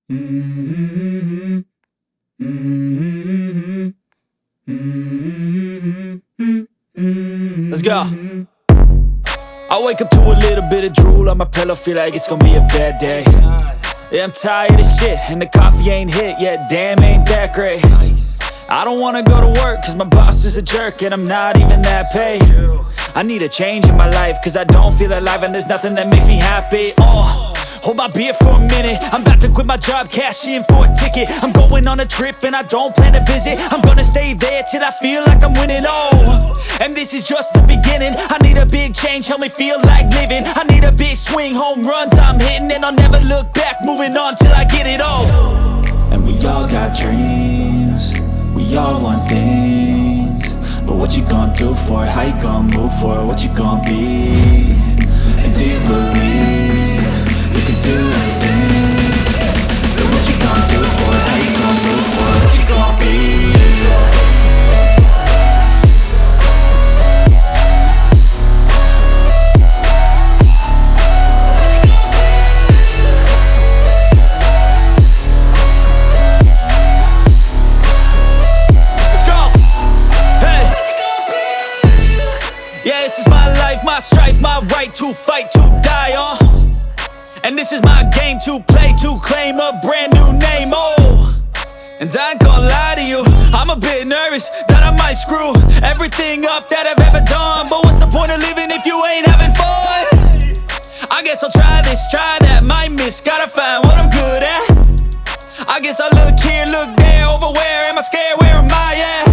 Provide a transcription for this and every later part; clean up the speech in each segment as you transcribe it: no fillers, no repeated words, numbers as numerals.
Mm-hmm. Mm-hmm. Mm-hmm. Let's go. I wake up to a little bit of drool on my pillow, feel like it's gonna be a bad day. Yeah, I'm tired of shit, and the coffee ain't hit yet, damn, ain't that great. I don't wanna go to work, cause my boss is a jerk, and I'm not even that paid. I need a change in my life, cause I don't feel alive, and there's nothing that makes me happy. Hold my beer for a minute, I'm about to quit my job, cash in for a ticket. I'm going on a trip and I don't plan to visit. I'm gonna stay there till I feel like I'm winning, and this is just the beginning. I need a big change, help me feel like living. I need a big swing, home runs I'm hitting, and I'll never look back, moving on till I get it all. And we all got dreams, we all want things, but what you gonna do for it? How you gonna move for it? What you gonna be? And do you believe you can do anything? But what you gonna do for it? How you gonna move for it? What you gonna be? Yeah, this is my life, my strife, my right to fight, to die on. And this is my game to play, to claim a brand new name, And I ain't gonna lie to you, I'm a bit nervous that I might screw everything up that I've ever done. But what's the point of living if you ain't having fun? I guess I'll try this, try that, might miss, gotta find what I'm good at. I guess I look here, look there, over where am I scared, where am I at?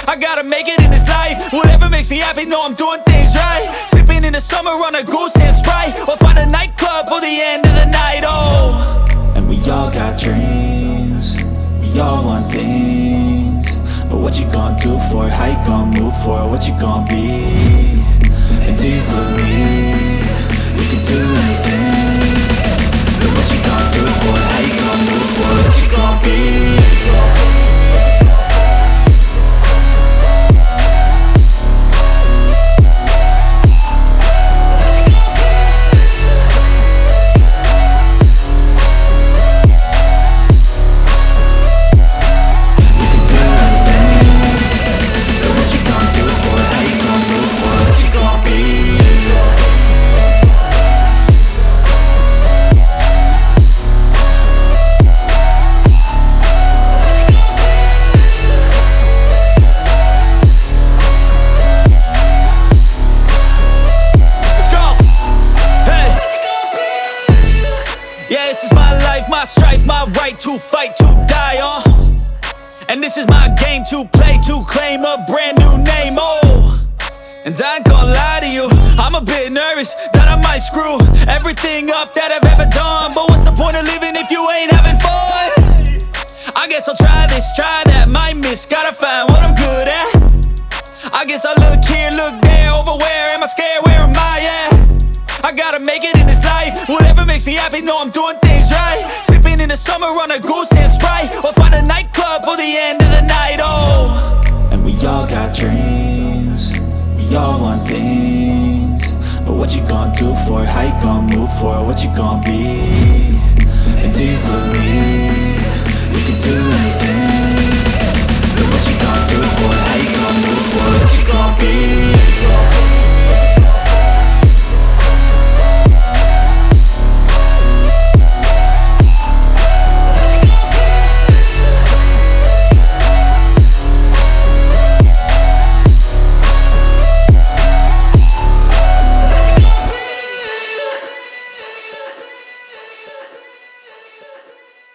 I gotta make it in this life, whatever makes me happy, know I'm doing things right. Sipping in the summer on a goose and Sprite, or find a nightclub for the end of the night, And we all got dreams, we all want things, but what you gonna do for it? How you gonna move for it? What you gonna be? And do you believe you can do anything? But what you gonna do for it? How you gonna move for it? What you gonna be? Yeah, this is my life, my strife, my right to fight, to die on. And this is my game to play, to claim a brand new name, And I ain't gonna lie to you, I'm a bit nervous that I might screw everything up that I've ever done. But what's the point of living if you ain't having fun? I guess I'll try this, try that, might miss, gotta find what I'm good at. I guess I look here, look there, over where am I scared, where am I at? I gotta make it in this life, whatever makes me happy, know I'm doing things right. Sipping in the summer on a goose and Sprite, or find a nightclub for the end of the night, And we all got dreams, we all want things, but what you gonna do for it? How you gonna move for it? What you gonna be? And do you